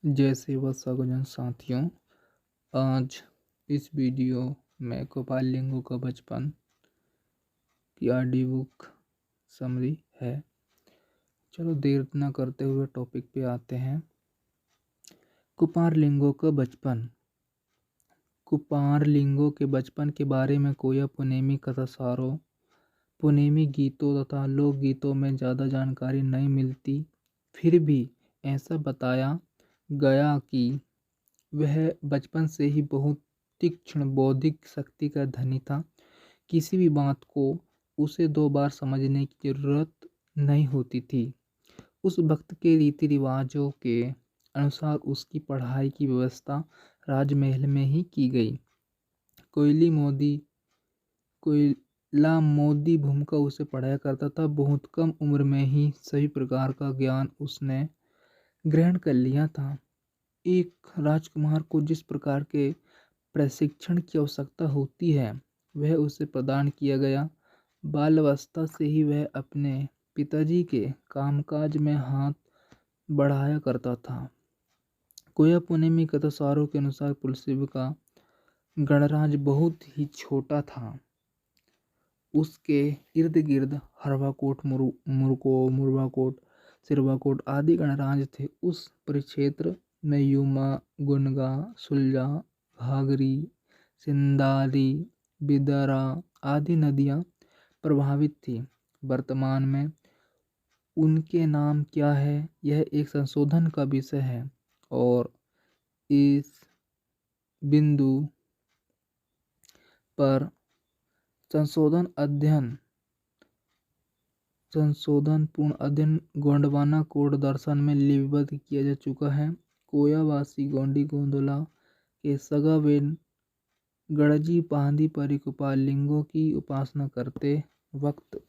जय सेवा सज्जन साथियों। आज इस वीडियो में गोपाल लिंगो का बचपन की ऑडियो बुक समरी है। चलो देर न करते हुए टॉपिक पे आते हैं। कुमारलिंगो का बचपन। कुमारलिंगो के बचपन के बारे में कोया पुनेमी कथासारों, पुनेमी गीतों तथा लोकगीतों में ज़्यादा जानकारी नहीं मिलती। फिर भी ऐसा बताया गया कि वह बचपन से ही बहुत तीक्ष्ण बौद्धिक शक्ति का धनी था। किसी भी बात को उसे दो बार समझने की जरूरत नहीं होती थी। उस वक्त के रीति रिवाजों के अनुसार उसकी पढ़ाई की व्यवस्था राजमहल में ही की गई। कोयला मोदी भूमिका उसे पढ़ाया करता था। बहुत कम उम्र में ही सभी प्रकार का ज्ञान उसने ग्रहण कर लिया था। एक राजकुमार को जिस प्रकार के प्रशिक्षण की आवश्यकता होती है वह उसे प्रदान किया गया। बाल्यावस्था से ही वह अपने पिताजी के कामकाज में हाथ बढ़ाया करता था। कोया पुनेमी कथासारों के अनुसार पुलसिब का गणराज्य बहुत ही छोटा था। उसके इर्द गिर्द हरवाकोट, मुरवाकोट, सिरवाकोट आदि गणराज्य थे। उस परिक्षेत्र में युमा, गुनगा, सुलजा, घाघरी, सिंधाली, बिदरा आदि नदियाँ प्रभावित थी। वर्तमान में उनके नाम क्या है यह एक संशोधन का विषय है और इस बिंदु पर संशोधन पूर्ण अध्ययन गोंडवाना कोड दर्शन में लिपिबद्ध किया जा चुका है। कोयावासी गोंडी गोंदोला के सगावेन गणजी पांदी परिकुपाल लिंगों की उपासना करते वक्त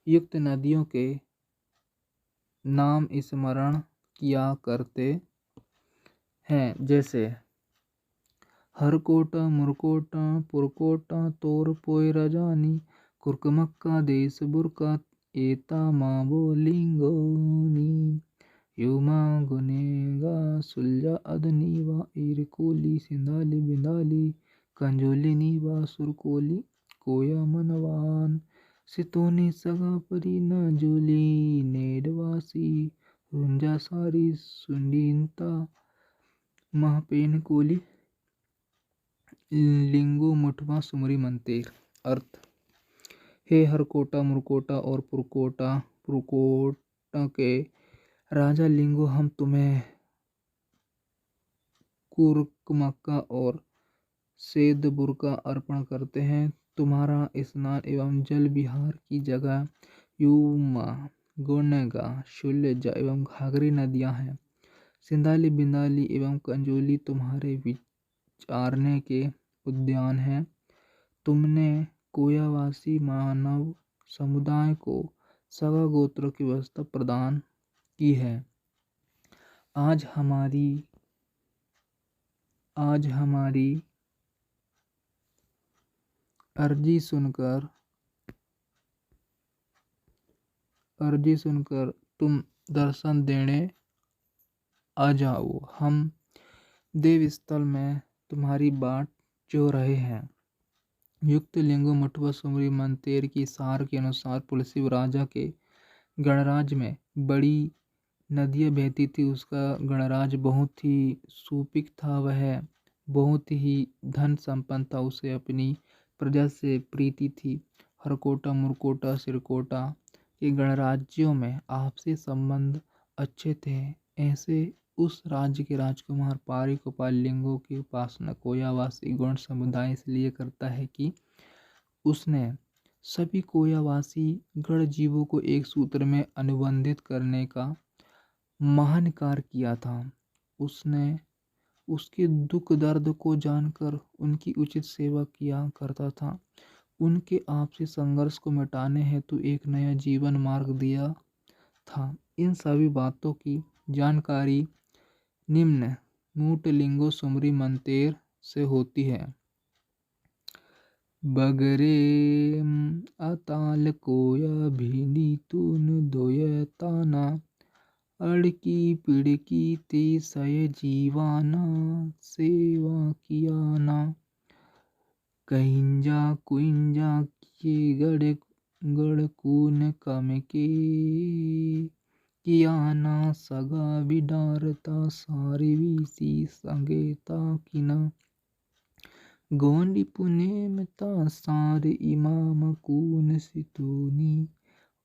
युक्त नदियों के नाम स्मरण किया करते हैं, जैसे हरकोटा, मुरकोटा, पुरकोटा, तोर पोयराजानी, कुर्कमक्का, देश बुरका, एता माबो लिंगोनी, युमा, गुनेगा, सुलजा, अदनीवा, इरकोली, सिंधाली, बिंदाली, कंजोली, नीवा, सुरकोली, कोया, मनवान, सितोनी, सगापरी, नाजोली, नेडवासी, रुंजा सारी, सुंडीनता, महापेन कोली, लिंगो, मुठवा, सुमरी, मंतेर। अर्थ: हे हरकोटा, मुरकोटा और पुरकोटा के राजा लिंगो, हम तुम्हें कुर्कमक्का और सेदबुर का अर्पण करते हैं। तुम्हारा स्नान एवं जल विहार की जगह युमा, गोनगा, शुल्जा एवं घाघरी नदियाँ हैं। सिंधाली, बिंदाली एवं कंजोली तुम्हारे विचारने के उद्यान हैं। तुमने कोयावासी मानव समुदाय को सगा गोत्रों की व्यवस्था प्रदान की है। आज हमारी अर्जी सुनकर तुम दर्शन देने आ जाओ। हम देवस्थल में तुम्हारी बाट जो रहे हैं। युक्त लिंगो, मुठवा, सुमरी, मंतेर की सार के अनुसार पुलसिब राजा के गणराज्य में बड़ी नदियाँ बहती थी। उसका गणराज्य बहुत ही सुपीक था। वह बहुत ही धन संपन्न था। उसे अपनी प्रजा से प्रीति थी। हरकोटा, मुरकोटा, सिरकोटा के गणराज्यों में आपसी संबंध अच्छे थे। ऐसे उस राज्य के राजकुमार पारिकुपाल लिंगों की उपासना कोयावासी गौड़ समुदाय इसलिए करता है कि उसने सभी कोयावासी गढ़ जीवों को एक सूत्र में अनुबंधित करने का महान कार्य किया था। उसने उसके दुख दर्द को जानकर उनकी उचित सेवा किया करता था। उनके आपसी संघर्ष को मिटाने हेतु एक नया जीवन मार्ग दिया था। इन सभी बातों की जानकारी निम्न मूट, लिंगो, सुमरी, मंतेर से होती है। बगरे अताल कोया भीनी तून दोय ताना, अड़की पिड़की ते सय जीवाना, सेवा कियाना। कहिंजा कुंजा किए गड़ गड़ कून कम के, कियाना सगा बिडारता सारी वीसी संगेता किना। गोंडी पुनेमता सार इमाम कून सितूनी,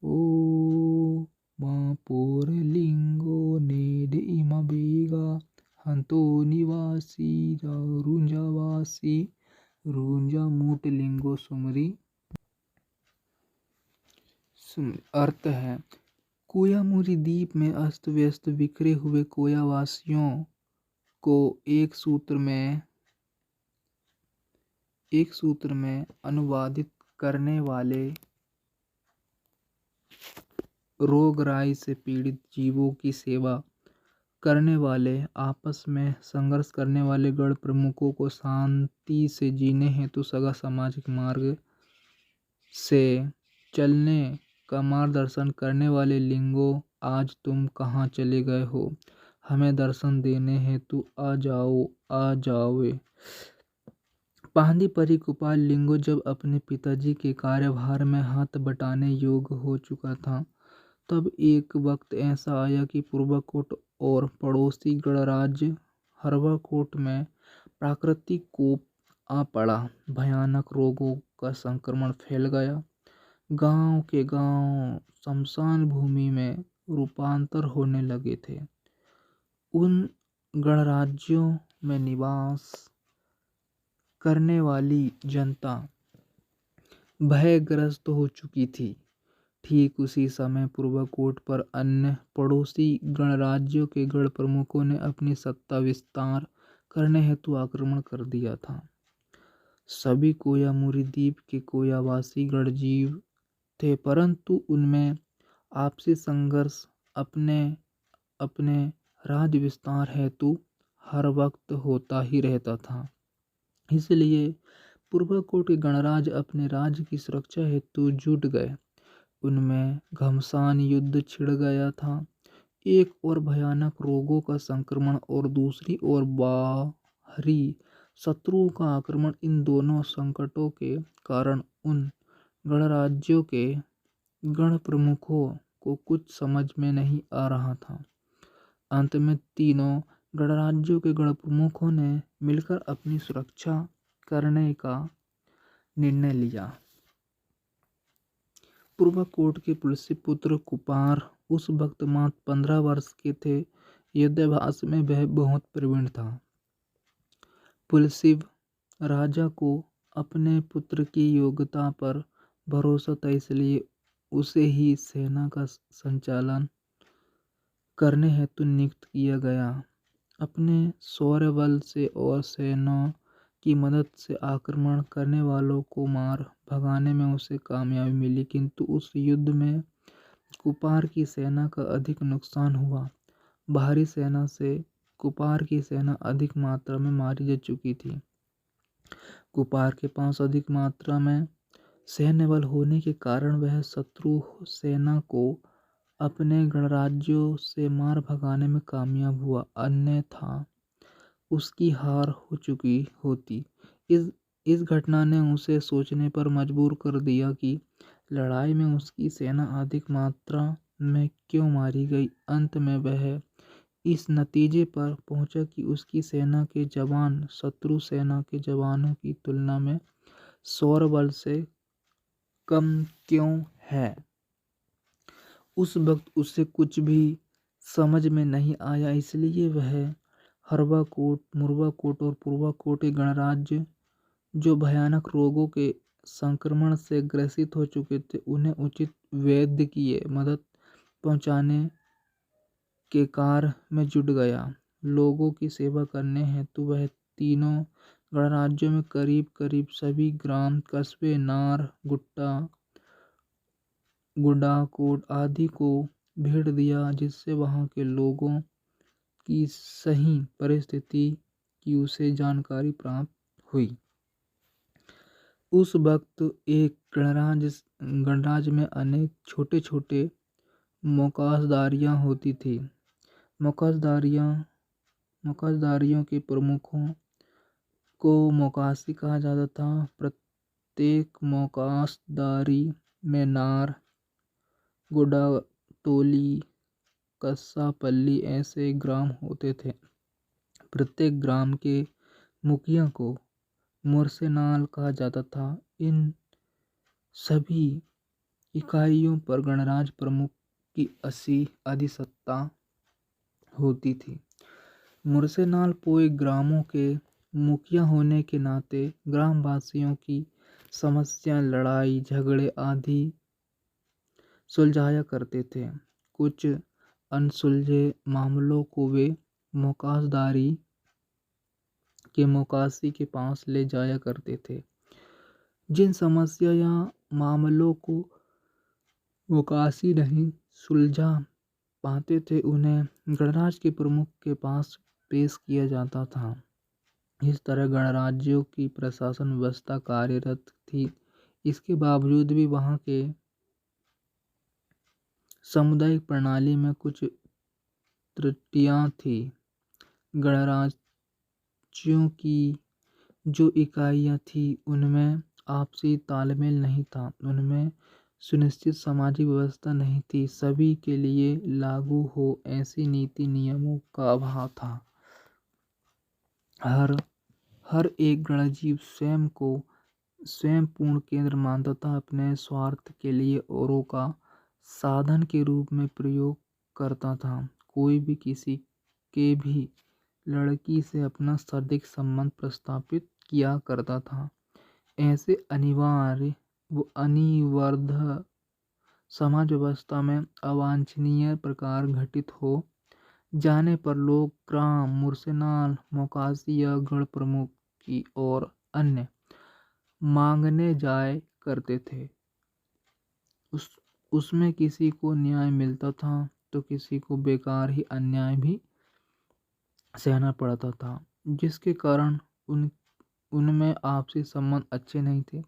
ओ माँ पोर लिंगो नेड इमा बेगा। हंतो निवासी रुंजावासी, रुंजा मूट लिंगो सुमरी। अर्थ है, कोयामुरी द्वीप में अस्त व्यस्त बिखरे हुए कोयावासियों को एक सूत्र में अनुवादित करने वाले रोगराई से पीड़ित जीवों की सेवा करने वाले, आपस में संघर्ष करने वाले गण प्रमुखों को शांति से जीने हेतु सगा सामाजिक मार्ग से चलने का मार्गदर्शन करने वाले लिंगों, आज तुम कहाँ चले गए हो? हमें दर्शन देने हेतु आ जाओ, आ जाओ। पांदी परी कुपाल लिंगो जब अपने पिताजी के कार्यभार में हाथ बटाने योग्य हो चुका था, तब एक वक्त ऐसा आया कि पूर्वकोट और पड़ोसी गणराज्य हरवाकोट में प्राकृतिक कोप आ पड़ा। भयानक रोगों का संक्रमण फैल गया। गांव के गांव शमशान भूमि में रूपांतर होने लगे थे। उन गणराज्यों में निवास करने वाली जनता भयग्रस्त हो चुकी थी। ठीक उसी समय पूर्वकोट पर अन्य पड़ोसी गणराज्यों के गण प्रमुखों ने अपनी सत्ता विस्तार करने हेतु आक्रमण कर दिया था। सभी कोयामुरी द्वीप के कोयावासी गणजीव थे, परंतु उनमें आपसी संघर्ष अपने अपने राज्य विस्तार हेतु हर वक्त होता ही रहता था। इसलिए पूर्वकोट के गणराज्य अपने राज्य की सुरक्षा हेतु जुट गए। उनमें घमासान युद्ध छिड़ गया था। एक और भयानक रोगों का संक्रमण और दूसरी ओर बाहरी शत्रुओं का आक्रमण, इन दोनों संकटों के कारण उन गणराज्यों के गण प्रमुखों को कुछ समझ में नहीं आ रहा था। अंत में तीनों गणराज्यों के गण प्रमुखों ने मिलकर अपनी सुरक्षा करने का निर्णय लिया। पूर्वकोट के पुलसी पुत्र कुपार उस वक्त मात्र 15 वर्ष के थे। युद्धाभ्यास में वह बहुत प्रवीण था। पुलसिव राजा को अपने पुत्र की योग्यता पर भरोसा था, इसलिए उसे ही सेना का संचालन करने हेतु नियुक्त किया गया। अपने शौर्य बल से और सेना की मदद से आक्रमण करने वालों को मार भगाने में उसे कामयाबी मिली, किंतु उस युद्ध में कुपार की सेना का अधिक नुकसान हुआ। बाहरी सेना से कुपार की सेना अधिक मात्रा में मारी जा चुकी थी। कुपार के पास अधिक मात्रा में सैन्य बल होने के कारण वह शत्रु सेना को अपने गणराज्यों से मार भगाने में कामयाब हुआ, अन्यथा उसकी हार हो चुकी होती। इस घटना ने उसे सोचने पर मजबूर कर दिया कि लड़ाई में उसकी सेना अधिक मात्रा में क्यों मारी गई। अंत में वह इस नतीजे पर पहुंचा कि उसकी सेना के जवान शत्रु सेना के जवानों की तुलना में शौर्य बल से कम क्यों है। उस वक्त उसे कुछ भी समझ में नहीं आया, इसलिए वह हरवाकोट, मुर्वाकोट और पूर्वाकोट के गणराज्य जो भयानक रोगों के संक्रमण से ग्रसित हो चुके थे, उन्हें उचित वैद्यकीय मदद पहुंचाने के कार्य में जुट गया। लोगों की सेवा करने हेतु वह तीनों गणराज्यों में करीब करीब सभी ग्राम, कस्बे, नार, गुडाकोट आदि को भेज दिया, जिससे वहां के लोगों की सही परिस्थिति की उसे जानकारी प्राप्त हुई। उस वक्त एक गणराज्य में अनेक छोटे छोटे मौकासदारियां होती थी। मोकाजदारियों के प्रमुखों को मोकासी कहा जाता था। प्रत्येक मोकासदारी में नार, गुडातोली, कस्सापल्ली ऐसे ग्राम होते थे। प्रत्येक ग्राम के मुखिया को मुर्सेनाल कहा जाता था। इन सभी इकाइयों पर गणराज्य प्रमुख की अधिसत्ता होती थी। मुर्सेनाल पोए ग्रामों के मुखिया होने के नाते ग्रामवासियों की समस्या, लड़ाई झगड़े आदि सुलझाया करते थे। कुछ अनसुलझे मामलों को वे मोकासदारी के मोकासी के पास ले जाया करते थे। जिन समस्या या मामलों को मोकासी नहीं सुलझा पाते थे उन्हें गणराज्य के प्रमुख के पास पेश किया जाता था। इस तरह गणराज्यों की प्रशासन व्यवस्था कार्यरत थी। इसके बावजूद भी वहाँ के सामुदायिक प्रणाली में कुछ त्रुटियां थी। गणराज्यों की जो इकाइयाँ थी उनमें आपसी तालमेल नहीं था। उनमें सुनिश्चित सामाजिक व्यवस्था नहीं थी। सभी के लिए लागू हो ऐसी नीति नियमों का अभाव था। हर एक गणजीव स्वयं को स्वयं पूर्ण केंद्र मानता था। अपने स्वार्थ के लिए औरों का साधन के रूप में प्रयोग करता था। कोई भी किसी के भी लड़की से अपना शारीरिक संबंध प्रस्तापित किया करता था। ऐसे अनिवार्य समाज व्यवस्था में अवांछनीय प्रकार घटित हो जाने पर लोग ग्राम, मुर्सेनाल, मोकासी या गढ़ प्रमुख की ओर अन्य मांगने जाया करते थे। उसमें किसी को न्याय मिलता था तो किसी को बेकार ही अन्याय भी सहना पड़ता था, जिसके कारण उनमें आपसी संबंध अच्छे नहीं थे।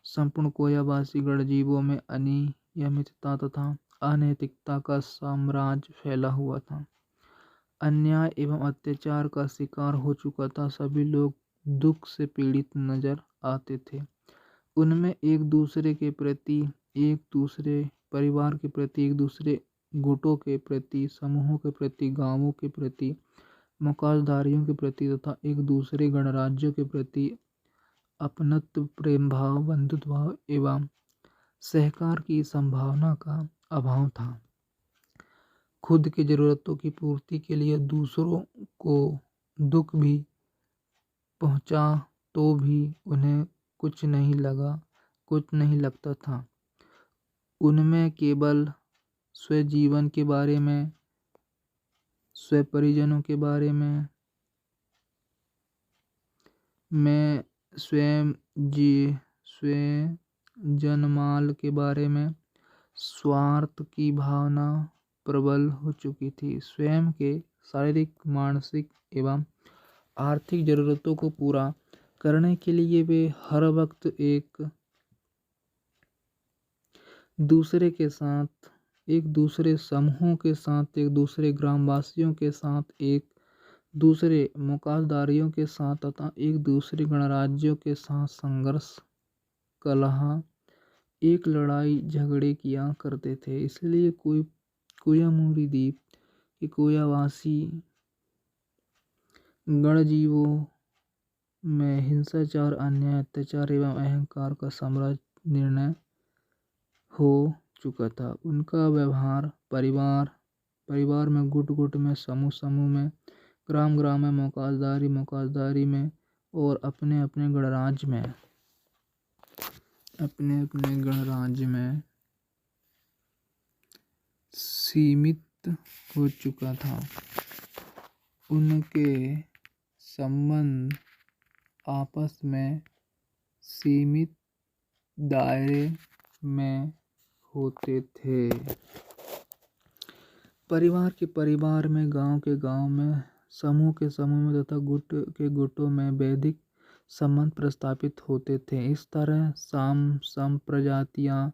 संपूर्ण कोयावासी गणजीवों में अनियमितता तथा अनैतिकता का साम्राज्य फैला हुआ था। अन्याय एवं अत्याचार का शिकार हो चुका था। सभी लोग दुख से पीड़ित नजर आते थे। उनमें एक दूसरे के प्रति, एक दूसरे परिवार के प्रति, एक दूसरे गुटों के प्रति, समूहों के प्रति, गांवों के प्रति, मोकासदारियों के प्रति तथा एक दूसरे गणराज्यों के प्रति अपनत्व, प्रेम भाव, बंधुत्व भाव एवं सहकार की संभावना का अभाव था। खुद की जरूरतों की पूर्ति के लिए दूसरों को दुख भी पहुंचा तो भी उन्हें कुछ नहीं लगता था। उनमें केवल स्वजीवन के बारे में, स्व परिजनों के बारे में, मैं स्वयं जनमाल के बारे में स्वार्थ की भावना प्रबल हो चुकी थी। स्वयं के शारीरिक, मानसिक एवं आर्थिक जरूरतों को पूरा करने के लिए वे हर वक्त एक दूसरे के साथ, एक दूसरे समूहों के साथ, एक दूसरे ग्रामवासियों के साथ, एक दूसरे मोकासदारियों के साथ तथा एक दूसरे गणराज्यों के साथ संघर्ष, कलह, एक लड़ाई झगड़े किया करते थे। इसलिए कोयामुरी द्वीप के कोयावासी गणजीवों में हिंसाचार, अन्याय, अत्याचार एवं अहंकार का साम्राज्य निर्णय हो चुका था। उनका व्यवहार परिवार में, गुट में, समूह में, ग्राम में, मोकासदारी में और अपने अपने गणराज्य में सीमित हो चुका था। उनके संबंध आपस में सीमित दायरे में होते थे। परिवार में, गांव के गांव में, समूह के समूह में तथा गुट के गुटों में वैदिक संबंध प्रस्तापित होते थे। इस तरह संप्रजातियां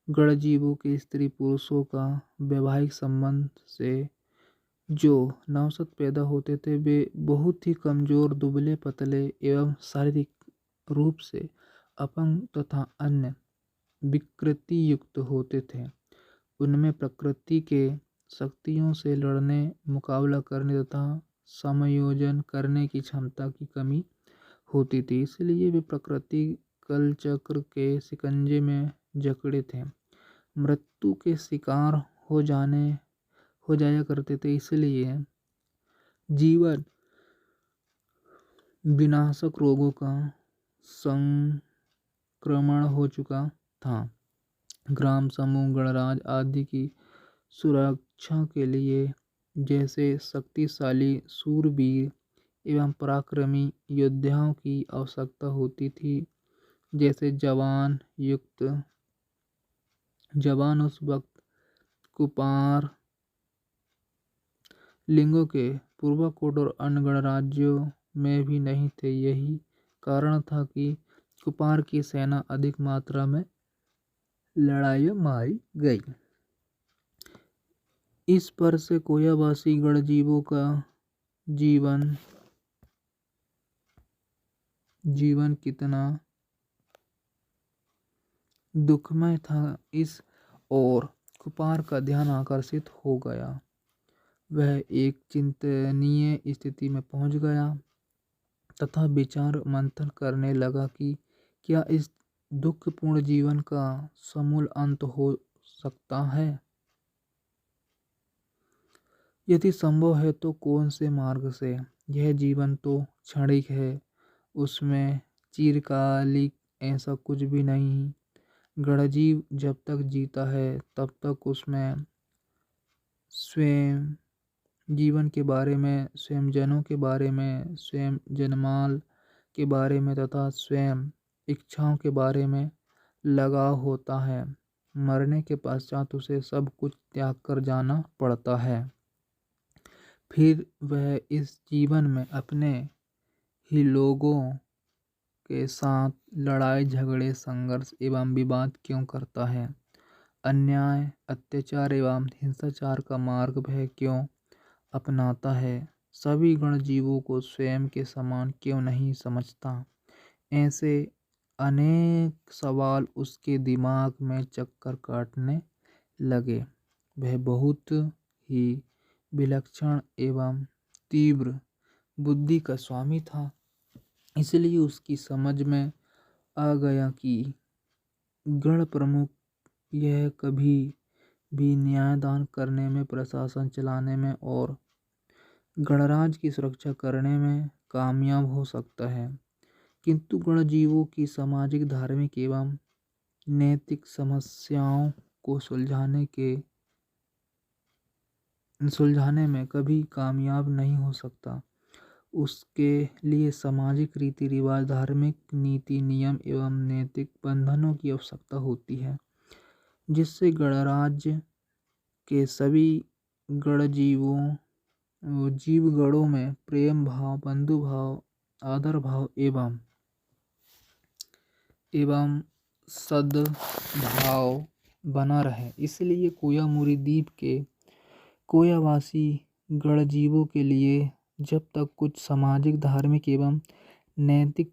गणजीवों के स्त्री पुरुषों का वैवाहिक संबंध से जो नवसत पैदा होते थे वे बहुत ही कमज़ोर, दुबले पतले एवं शारीरिक रूप से अपंग तथा अन्य विकृति युक्त होते थे। उनमें प्रकृति के शक्तियों से लड़ने, मुकाबला करने तथा समायोजन करने की क्षमता की कमी होती थी। इसलिए वे प्रकृति कल चक्र के शिकंजे में जकड़े थे, मृत्यु के शिकार हो जाया करते थे। इसलिए जीवन विनाशक रोगों का संक्रमण हो चुका था। ग्राम समूह, गणराज्य आदि की सुरक्षा के लिए जैसे शक्तिशाली शूरवीर एवं पराक्रमी योद्धाओं की आवश्यकता होती थी, जैसे जवान उस वक्त कुपार लिंगों के पूर्वकोट और अन्य गणराज्यों में भी नहीं थे। यही कारण था कि कुपार की सेना अधिक मात्रा में लड़ाइयाँ मारी गई। इस पर से कोयावासी गणजीवों का जीवन कितना दुखमय था, इस और कुपार का ध्यान आकर्षित हो गया। वह एक चिंतनीय स्थिति में पहुंच गया तथा विचार मंथन करने लगा कि क्या इस दुखपूर्ण जीवन का समूल अंत हो सकता है? यदि संभव है तो कौन से मार्ग से? यह जीवन तो क्षणिक है, उसमें चिरकालिक ऐसा कुछ भी नहीं। गणजीव जब तक जीता है तब तक उसमें स्वयं जीवन के बारे में, स्वयं जनों के बारे में, स्वयं जनमाल के बारे में तथा स्वयं इच्छाओं के बारे में लगाव होता है। मरने के पश्चात उसे सब कुछ त्याग कर जाना पड़ता है। फिर वह इस जीवन में अपने ही लोगों के साथ लड़ाई झगड़े, संघर्ष एवं विवाद क्यों करता है? अन्याय, अत्याचार एवं हिंसाचार का मार्ग वह क्यों अपनाता है? सभी गणजीवों को स्वयं के समान क्यों नहीं समझता? ऐसे अनेक सवाल उसके दिमाग में चक्कर काटने लगे। वह बहुत ही विलक्षण एवं तीव्र बुद्धि का स्वामी था। इसलिए उसकी समझ में आ गया कि गण प्रमुख यह कभी भी न्यायदान करने में, प्रशासन चलाने में और गणराज्य की सुरक्षा करने में कामयाब हो सकता है, किंतु गणजीवों की सामाजिक, धार्मिक एवं नैतिक समस्याओं को सुलझाने में कभी कामयाब नहीं हो सकता। उसके लिए सामाजिक रीति रिवाज, धार्मिक नीति नियम एवं नैतिक बंधनों की आवश्यकता होती है, जिससे गणराज्य के सभी जीवगणों में प्रेम भाव, बंधु भाव, आदर भाव एवं सद्भाव बना रहे। इसलिए कोयामुरी द्वीप के कोयावासी गणजीवों के लिए जब तक कुछ सामाजिक, धार्मिक एवं नैतिक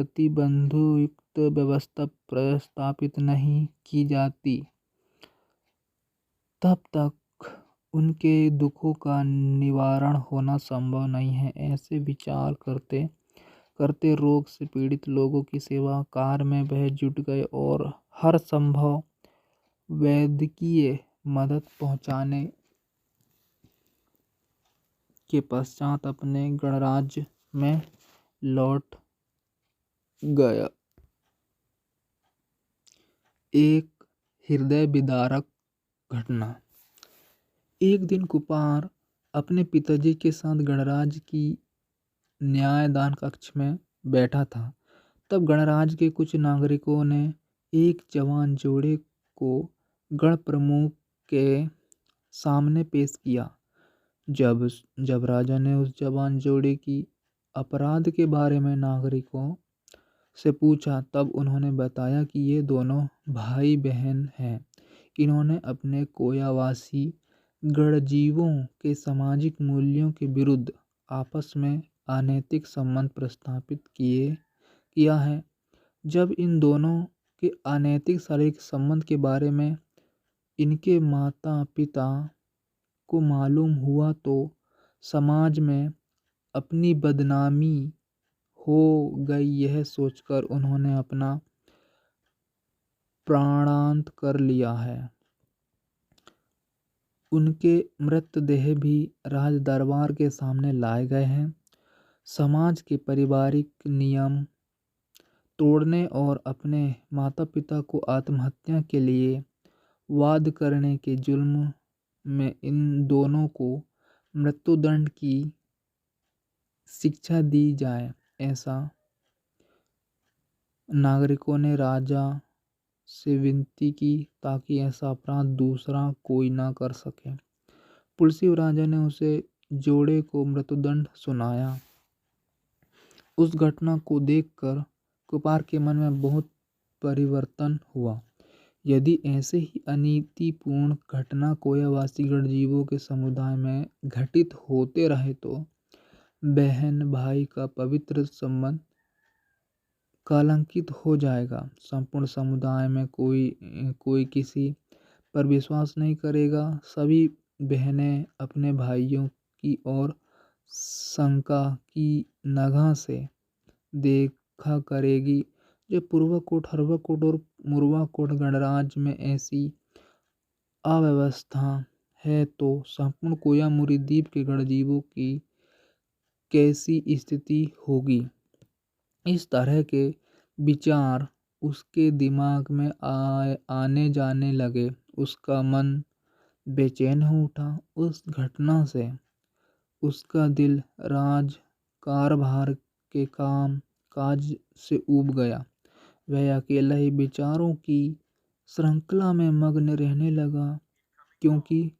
प्रतिबंधयुक्त व्यवस्था प्रस्तापित नहीं की जाती, तब तक उनके दुखों का निवारण होना संभव नहीं है। ऐसे विचार करते करते रोग से पीड़ित लोगों की सेवा कार्य में वह जुट गए और हर संभव वैद्यकीय मदद पहुंचाने के पश्चात अपने गणराज्य में लौट गया। एक हृदय विदारक घटना। एक दिन कुपार अपने पिताजी के साथ गणराज्य की न्यायदान कक्ष में बैठा था। तब गणराज्य के कुछ नागरिकों ने एक जवान जोड़े को गण प्रमुख के सामने पेश किया। जब राजा ने उस जवान जोड़े की अपराध के बारे में नागरिकों से पूछा, तब उन्होंने बताया कि ये दोनों भाई बहन हैं। इन्होंने अपने कोयावासी गणजीवों के सामाजिक मूल्यों के विरुद्ध आपस में अनैतिक संबंध प्रस्थापित किया है। जब इन दोनों के अनैतिक शारीरिक संबंध के बारे में इनके माता पिता को मालूम हुआ तो समाज में अपनी बदनामी हो गई। यह सोचकर उन्होंने अपना प्राणांत कर लिया है। उनके मृतदेह भी राज दरबार के सामने लाए गए हैं। समाज के पारिवारिक नियम तोड़ने और अपने माता पिता को आत्महत्या के लिए वाद करने के जुल्म में इन दोनों को मृत्युदंड की शिक्षा दी जाए, ऐसा नागरिकों ने राजा से विनती की ताकि ऐसा अपराध दूसरा कोई ना कर सके। पुलसिव राजा ने उसे जोड़े को मृत्युदंड सुनाया। उस घटना को देखकर कुपार के मन में बहुत परिवर्तन हुआ। यदि ऐसे ही अनीतिपूर्ण घटना कोयावासी गणजीवों के समुदाय में घटित होते रहे तो बहन भाई का पवित्र संबंध कलंकित हो जाएगा। संपूर्ण समुदाय में कोई किसी पर विश्वास नहीं करेगा। सभी बहनें अपने भाइयों की ओर शंका की नगाह से देखा करेगी। जब पूर्वाकोट, हर्वाकोट और मुर्वाकोट गणराज्य में ऐसी अव्यवस्था है तो संपूर्ण कोयामुरी द्वीप के गणजीवों की कैसी स्थिति होगी। इस तरह के विचार उसके दिमाग में आने जाने लगे। उसका मन बेचैन हो उठा। उस घटना से उसका दिल राज कारभार के काम काज से ऊब गया। वह अकेला ही विचारों की श्रृंखला में मग्न रहने लगा, क्योंकि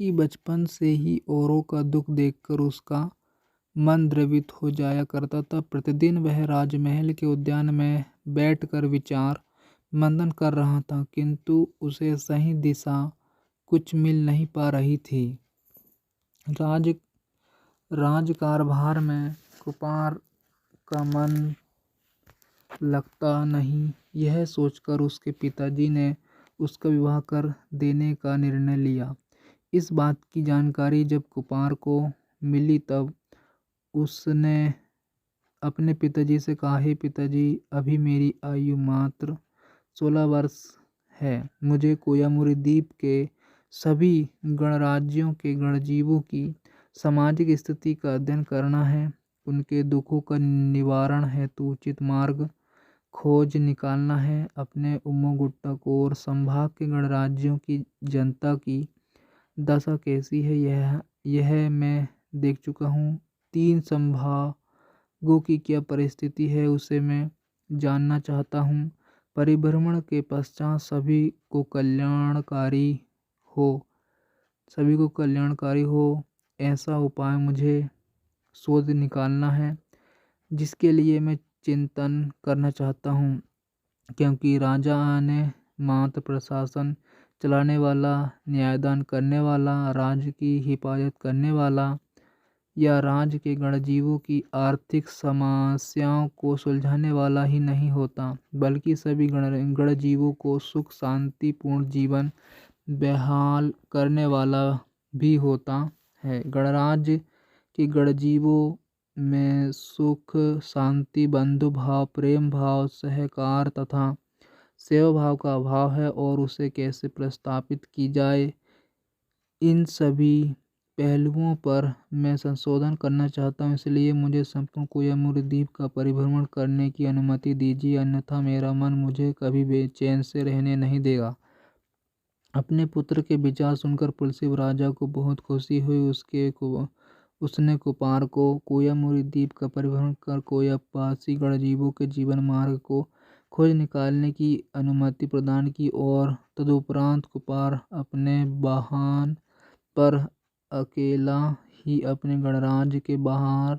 बचपन से ही औरों का दुख देखकर उसका मन द्रवित हो जाया करता था। प्रतिदिन वह राजमहल के उद्यान में बैठकर विचार मंथन कर रहा था, किंतु उसे सही दिशा कुछ मिल नहीं पा रही थी। राजकारभार में कुपार का मन लगता नहीं। यह सोचकर उसके पिताजी ने उसका विवाह कर देने का निर्णय लिया। इस बात की जानकारी जब कुपार को मिली तब उसने अपने पिताजी से कहा, हे पिताजी, अभी मेरी आयु मात्र 16 वर्ष है। मुझे कोयामुरी द्वीप के सभी गणराज्यों के गणजीवों की सामाजिक स्थिति का अध्ययन करना है। उनके दुखों का निवारण हेतु उचित मार्ग खोज निकालना है। अपने उम्मोगुट्टा को और संभाग के गणराज्यों की जनता की दशा कैसी है यह मैं देख चुका हूँ। 3 संभागों की क्या परिस्थिति है उसे मैं जानना चाहता हूँ। परिभ्रमण के पश्चात सभी को कल्याणकारी हो ऐसा उपाय मुझे शोध निकालना है, जिसके लिए मैं चिंतन करना चाहता हूँ। क्योंकि राजा ने मात्र प्रशासन चलाने वाला, न्यायदान करने वाला, राज्य की हिफाजत करने वाला या राज्य के गणजीवों की आर्थिक समस्याओं को सुलझाने वाला ही नहीं होता, बल्कि सभी गणजीवों को सुख शांतिपूर्ण जीवन बहाल करने वाला भी होता है। गणराज्य के गणजीवों में सुख, शांति, बंधु भाव, प्रेम भाव, सहकार तथा सेवा भाव का अभाव है और उसे कैसे प्रस्थापित की जाए, इन सभी पहलुओं पर मैं संशोधन करना चाहता हूँ। इसलिए मुझे संपूर्ण कोयामुरी द्वीप का परिभ्रमण करने की अनुमति दीजिए, अन्यथा मेरा मन मुझे कभी बेचैन से रहने नहीं देगा। अपने पुत्र के विचार सुनकर पुलसिव राजा को बहुत खुशी हुई। उसने कुपार को कोयामुरी द्वीप का परिभ्रमण कर कोयावासी गणजीवों के जीवन मार्ग को खोज निकालने की अनुमति प्रदान की और तदुपरांत कुपार अपने वाहन पर अकेला ही अपने गणराज्य के बाहर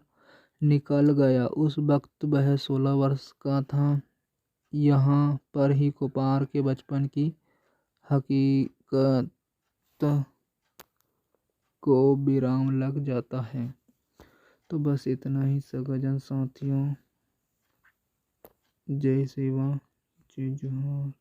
निकल गया। उस वक्त वह 16 वर्ष का था। यहाँ पर ही कुपार के बचपन की हकीकत को विराम लग जाता है। तो बस इतना ही सगाजन साथियों। जय सेवा जय जोहार।